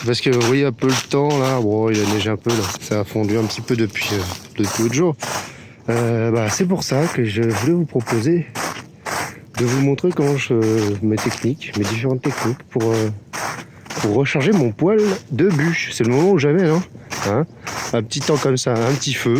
c'est parce que vous voyez un peu le temps là, bon il a neigé un peu là, ça a fondu un petit peu depuis l'autre jour. C'est pour ça que je voulais vous proposer de vous montrer comment mes différentes techniques pour recharger mon poêle de bûche. C'est le moment où jamais, non hein, un petit temps comme ça, un petit feu.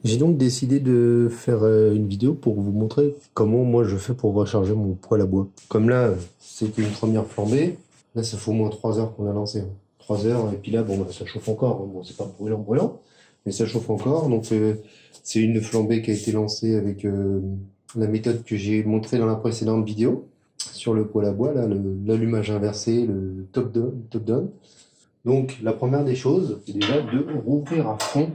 J'ai donc décidé de faire une vidéo pour vous montrer comment moi je fais pour recharger mon poêle à bois. Comme là, c'était une première flambée. Là, ça fait au moins 3 heures qu'on a lancé. 3 heures, et puis là, bon, ça chauffe encore. Bon, c'est pas brûlant, mais ça chauffe encore. Donc, c'est une flambée qui a été lancée avec la méthode que j'ai montrée dans la précédente vidéo sur le poêle à bois, là, l'allumage inversé, le top-down. Donc, la première des choses, c'est déjà de rouvrir à fond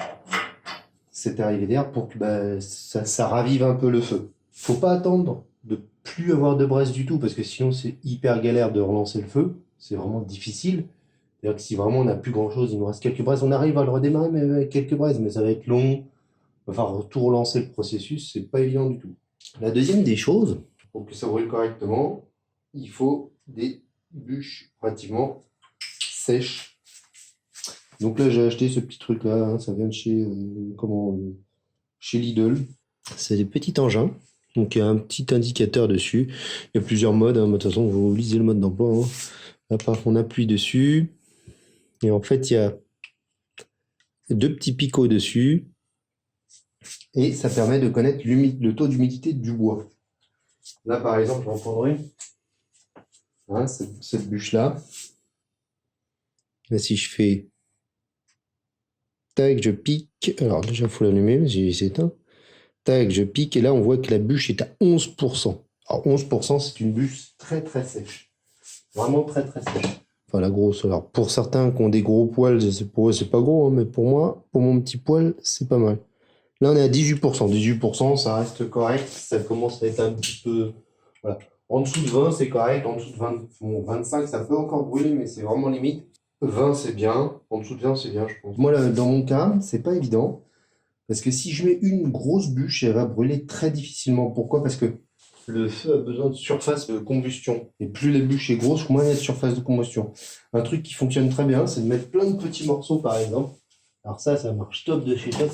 cette arrivée d'air pour que ça ravive un peu le feu. Faut pas attendre de plus avoir de braise du tout, parce que sinon c'est hyper galère de relancer le feu. C'est vraiment difficile. C'est-à-dire que si vraiment on n'a plus grand-chose, il nous reste quelques braises, on arrive à le redémarrer mais avec quelques braises, mais ça va être long. Enfin, tout relancer le processus, c'est pas évident du tout. La deuxième des choses, pour que ça brûle correctement, il faut des bûches relativement sèches. Donc là, j'ai acheté ce petit truc-là, hein, ça vient de chez Lidl. C'est des petits engins. Donc il y a un petit indicateur dessus. Il y a plusieurs modes, hein. De toute façon, vous lisez le mode d'emploi. Hein. Là, on appuie dessus. Et en fait, il y a 2 petits picots dessus. Et ça permet de connaître le taux d'humidité du bois. Là, par exemple, j'en prendrai hein, cette bûche-là. Là, si je fais tac, je pique. Alors déjà, il faut l'allumer, j'ai éteint. Tac, je pique, et là, on voit que la bûche est à 11%. Alors, 11%, c'est une bûche très, très sèche. Vraiment très, très sèche. Enfin, la grosse. Alors, pour certains qui ont des gros poils, pour eux, c'est pas gros, hein, mais pour moi, pour mon petit poil, c'est pas mal. Là, on est à 18%. 18%, ça reste correct. Ça commence à être un petit peu... Voilà. En dessous de 20, c'est correct. En dessous de 20, bon, 25, ça peut encore brûler, mais c'est vraiment limite. 20, c'est bien. En dessous de 20, c'est bien, je pense. Moi, là, dans mon cas, c'est pas évident. Parce que si je mets une grosse bûche, elle va brûler très difficilement. Pourquoi? Parce que le feu a besoin de surface de combustion. Et plus la bûche est grosse, moins il y a de surface de combustion. Un truc qui fonctionne très bien, c'est de mettre plein de petits morceaux, par exemple. Alors ça marche top de chez top.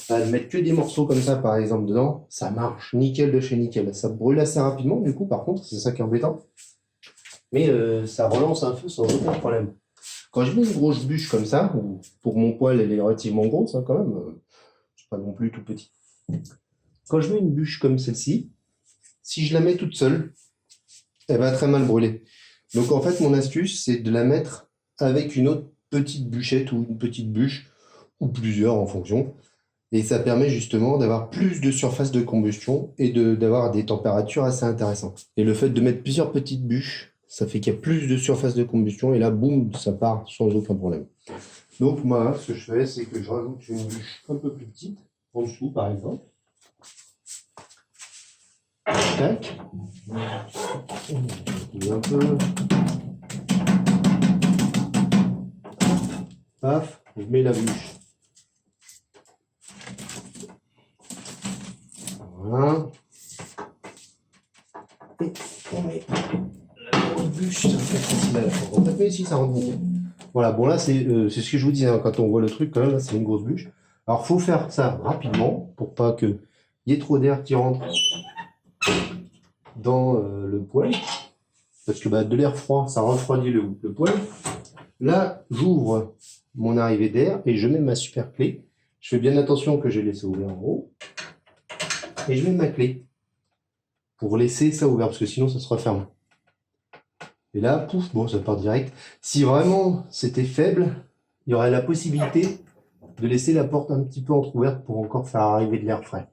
De mettre que des morceaux comme ça, par exemple, dedans, ça marche nickel de chez nickel. Ça brûle assez rapidement, du coup, par contre, c'est ça qui est embêtant. Mais ça relance un feu sans aucun problème. Quand je mets une grosse bûche comme ça, pour mon poêle, elle est relativement grosse, hein, quand même. Pas non plus tout petit. Quand je mets une bûche comme celle-ci, si je la mets toute seule, elle va très mal brûler. Donc en fait, mon astuce, c'est de la mettre avec une autre petite bûchette ou une petite bûche, ou plusieurs en fonction. Et ça permet justement d'avoir plus de surface de combustion et d'avoir des températures assez intéressantes. Et le fait de mettre plusieurs petites bûches, ça fait qu'il y a plus de surface de combustion et là, boum, ça part sans aucun problème. Donc moi, ce que je fais, c'est que je rajoute une bûche un peu plus petite, en dessous par exemple. Tac. Un peu. Paf, je mets la bûche. Voilà. Et on met la grosse bûche, ça fait facile à la fois. On tape ici, ça rentre nickel. Voilà, bon là, c'est ce que je vous disais, hein, quand on voit le truc, quand même, là, c'est une grosse bûche. Alors, il faut faire ça rapidement, pour pas qu'il y ait trop d'air qui rentre dans le poêle. Parce que de l'air froid, ça refroidit le poêle. Là, j'ouvre mon arrivée d'air et je mets ma super clé. Je fais bien attention que j'ai laissé ouvert en haut. Et je mets ma clé pour laisser ça ouvert, parce que sinon ça se referme. Et là, pouf, bon, ça part direct. Si vraiment c'était faible, il y aurait la possibilité de laisser la porte un petit peu entrouverte pour encore faire arriver de l'air frais.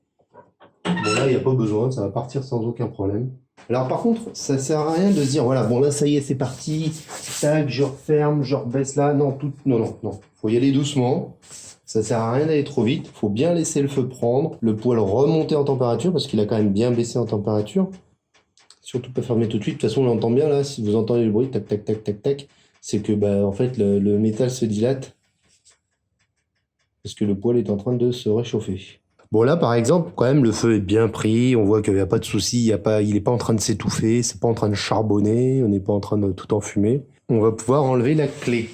Bon là, il n'y a pas besoin, ça va partir sans aucun problème. Alors par contre, ça sert à rien de se dire, voilà, bon là, ça y est, c'est parti, tac, je referme, je rebaisse là, non, non, faut y aller doucement, ça sert à rien d'aller trop vite, faut bien laisser le feu prendre, le poêle remonter en température, parce qu'il a quand même bien baissé en température, surtout pas fermer tout de suite, de toute façon on l'entend bien là, si vous entendez le bruit, tac, tac, tac, tac, tac, c'est que en fait le métal se dilate, parce que le poêle est en train de se réchauffer. Bon là par exemple, quand même le feu est bien pris, on voit qu'il n'y a pas de souci, il est pas en train de s'étouffer, c'est pas en train de charbonner, on n'est pas en train de tout enfumer. On va pouvoir enlever la clé.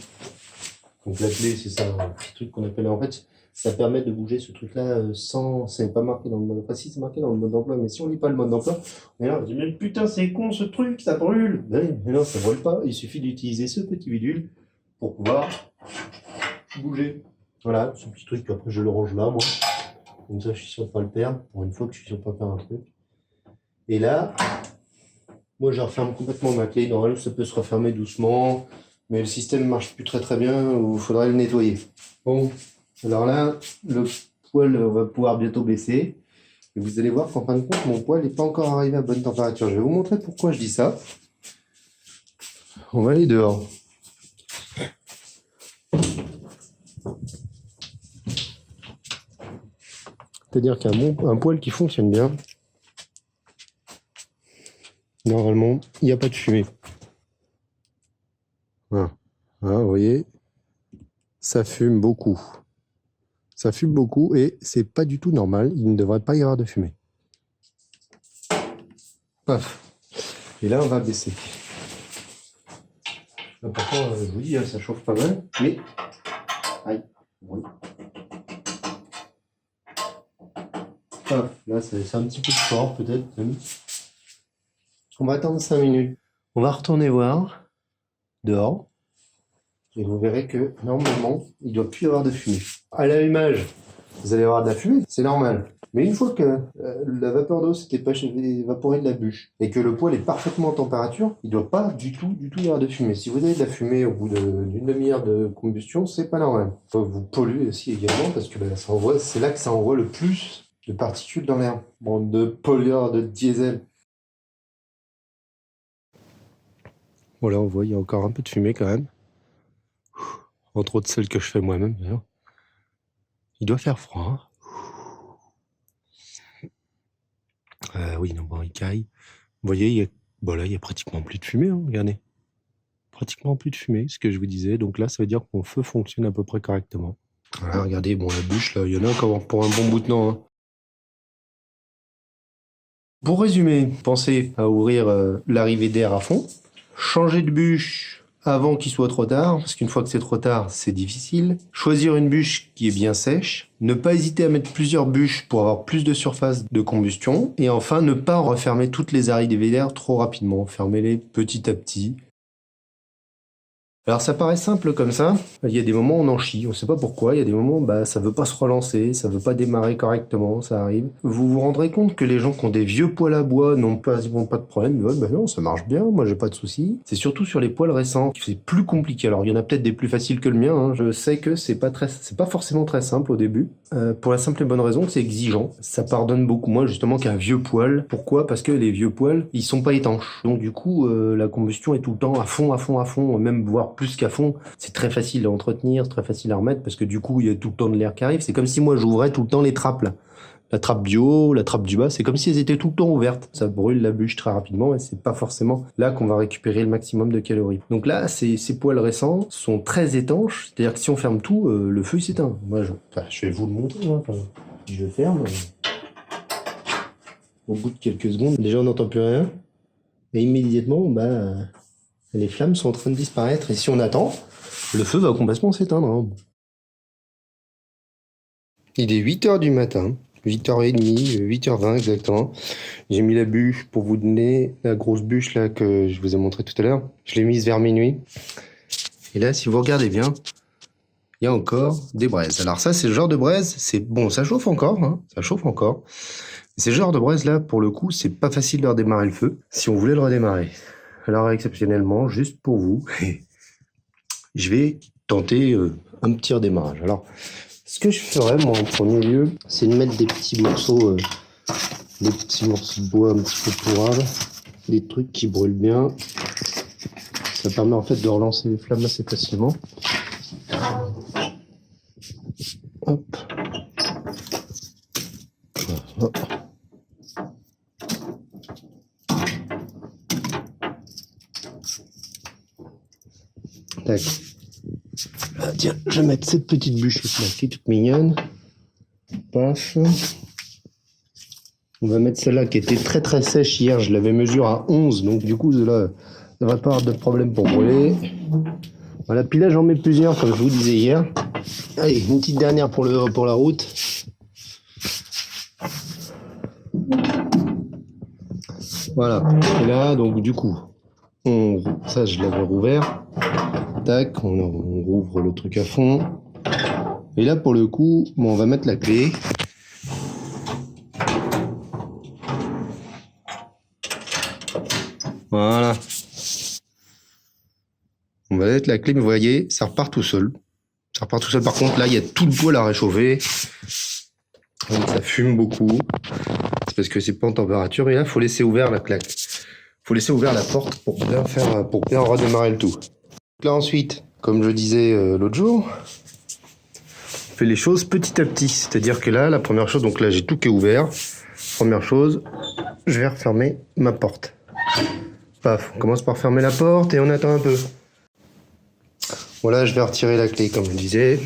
Donc la clé c'est ça, un petit truc qu'on appelle en fait, ça permet de bouger ce truc-là sans, c'est pas marqué dans le mode, enfin si c'est marqué dans le mode d'emploi, mais si on lit pas le mode d'emploi, on est là, on dit mais putain c'est con ce truc, ça brûle. Mais non, ça brûle pas, il suffit d'utiliser ce petit bidule pour pouvoir bouger. Voilà, ce petit truc, après je le range là moi. Comme ça, je suis sûr de pas le perdre. Pour une fois que je suis sûr de pas perdre un truc. Et là, moi, je referme complètement ma clé. Normalement, ça peut se refermer doucement. Mais le système marche plus très très bien. Il faudrait le nettoyer. Bon, alors là, le poêle va pouvoir bientôt baisser. Et vous allez voir qu'en fin de compte, mon poêle n'est pas encore arrivé à bonne température. Je vais vous montrer pourquoi je dis ça. On va aller dehors. C'est-à-dire qu'un poêle qui fonctionne bien, normalement, il n'y a pas de fumée. Voilà. Voilà, vous voyez, ça fume beaucoup. Ça fume beaucoup et c'est pas du tout normal. Il ne devrait pas y avoir de fumée. Paf. Et là, on va baisser. Là, pourtant, je vous dis, ça chauffe pas mal, mais... Aïe. Oui. Paf. Là, c'est un petit peu fort, peut-être. On va attendre 5 minutes. On va retourner voir dehors. Et vous verrez que, normalement, il ne doit plus y avoir de fumée. À l'allumage, vous allez avoir de la fumée, c'est normal. Mais une fois que la vapeur d'eau s'était pas évaporée de la bûche et que le poêle est parfaitement en température, il ne doit pas du tout y avoir de fumée. Si vous avez de la fumée au bout d'une demi-heure de combustion, c'est pas normal. Vous polluez aussi également parce que c'est là que ça envoie le plus de particules dans l'air. Bon, de pollueurs, de diesel. Voilà, on voit, il y a encore un peu de fumée quand même. Entre autres celle que je fais moi-même d'ailleurs. Il doit faire froid. Oui, non, bon, il caille. Vous voyez, là, il y a pratiquement plus de fumée, hein, regardez. Pratiquement plus de fumée, ce que je vous disais. Donc là, ça veut dire que mon feu fonctionne à peu près correctement. Voilà, regardez, bon, la bûche, là, il y en a encore pour un bon bout de temps. Hein. Pour résumer, pensez à ouvrir l'arrivée d'air à fond. Changer de bûche avant qu'il soit trop tard, parce qu'une fois que c'est trop tard, c'est difficile. Choisir une bûche qui est bien sèche. Ne pas hésiter à mettre plusieurs bûches pour avoir plus de surface de combustion. Et enfin, ne pas refermer toutes les arrivées d'air trop rapidement. Fermez-les petit à petit. Alors ça paraît simple comme ça, il y a des moments où on en chie, on ne sait pas pourquoi, il y a des moments où ça ne veut pas se relancer, ça ne veut pas démarrer correctement, ça arrive. Vous vous rendrez compte que les gens qui ont des vieux poêles à bois n'ont quasiment pas de problème, ils disent non, ça marche bien, moi j'ai pas de soucis. C'est surtout sur les poêles récents que c'est plus compliqué. Alors il y en a peut-être des plus faciles que le mien, hein. Je sais que c'est pas forcément très simple au début, pour la simple et bonne raison que c'est exigeant. Ça pardonne beaucoup moins justement qu'un vieux poêle. Pourquoi? Parce que les vieux poêles, ils sont pas étanches. Donc du coup, la combustion est tout le temps à fond, même voire plus qu'à fond. C'est très facile à entretenir, c'est très facile à remettre parce que du coup, il y a tout le temps de l'air qui arrive. C'est comme si moi j'ouvrais tout le temps les trappes là. La trappe du haut, la trappe du bas, c'est comme si elles étaient tout le temps ouvertes. Ça brûle la bûche très rapidement et c'est pas forcément là qu'on va récupérer le maximum de calories. Donc là, ces poêles récents sont très étanches, c'est-à-dire que si on ferme tout, le feu s'éteint. Moi, je vais vous le montrer. Hein. Si je ferme, au bout de quelques secondes, déjà on n'entend plus rien. Et immédiatement, les flammes sont en train de disparaître. Et si on attend, le feu va complètement s'éteindre. Hein. Il est 8h du matin. 8h30, 8h20 exactement. J'ai mis la bûche pour vous donner la grosse bûche là que je vous ai montré tout à l'heure. Je l'ai mise vers minuit. Et là, si vous regardez bien, il y a encore des braises. Alors ça, c'est le genre de braise, c'est bon, ça chauffe encore, hein, ça chauffe encore. Ces genres de braises là, pour le coup, c'est pas facile de redémarrer le feu. Si on voulait le redémarrer, alors exceptionnellement, juste pour vous, je vais tenter un petit redémarrage. Alors, ce que je ferais, moi, en premier lieu, c'est de mettre des petits morceaux de bois un petit peu pourrables, des trucs qui brûlent bien. Ça permet en fait de relancer les flammes assez facilement. Hop. Hop. Tac. Ah, tiens, je vais mettre cette petite bûche là, qui est toute mignonne. Paf. On va mettre celle-là qui était très très sèche hier. Je l'avais mesurée à 11. Donc du coup, celle-là, ça va pas avoir de problème pour brûler. Voilà, puis là, j'en mets plusieurs, comme je vous disais hier. Allez, une petite dernière pour la route. Voilà. Et là, donc du coup, ça, je l'avais rouvert. Tac, on rouvre le truc à fond. Et là, pour le coup, bon, on va mettre la clé. Voilà. On va mettre la clé, mais vous voyez, ça repart tout seul. Ça repart tout seul. Par contre, là, il y a tout le poêle à réchauffer. Donc, ça fume beaucoup. C'est parce que c'est pas en température. Et là, il faut laisser ouvert la claque. Faut laisser ouvert la porte pour bien redémarrer le tout. Donc là, ensuite, comme je disais l'autre jour, on fait les choses petit à petit. C'est-à-dire que là, la première chose, donc là, j'ai tout qui est ouvert. Première chose, je vais refermer ma porte. Paf, on commence par fermer la porte et on attend un peu. Voilà, je vais retirer la clé comme je disais.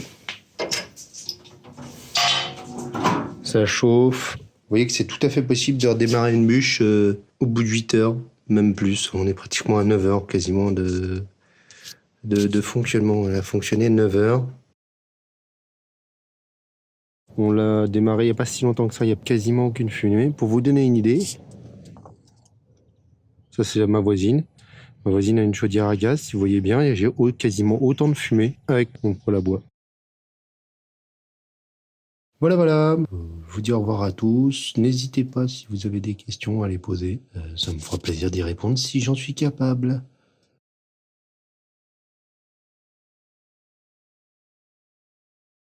Ça chauffe. Vous voyez que c'est tout à fait possible de redémarrer une bûche au bout de 8 heures, même plus. On est pratiquement à 9 heures quasiment de fonctionnement. Elle a fonctionné 9 heures. On l'a démarré il n'y a pas si longtemps que ça, il n'y a quasiment aucune fumée. Pour vous donner une idée, ça c'est ma voisine. Ma voisine a une chaudière à gaz, si vous voyez bien, j'ai quasiment autant de fumée avec mon poêle à bois. Voilà. Je vous dis au revoir à tous. N'hésitez pas si vous avez des questions à les poser. Ça me fera plaisir d'y répondre si j'en suis capable.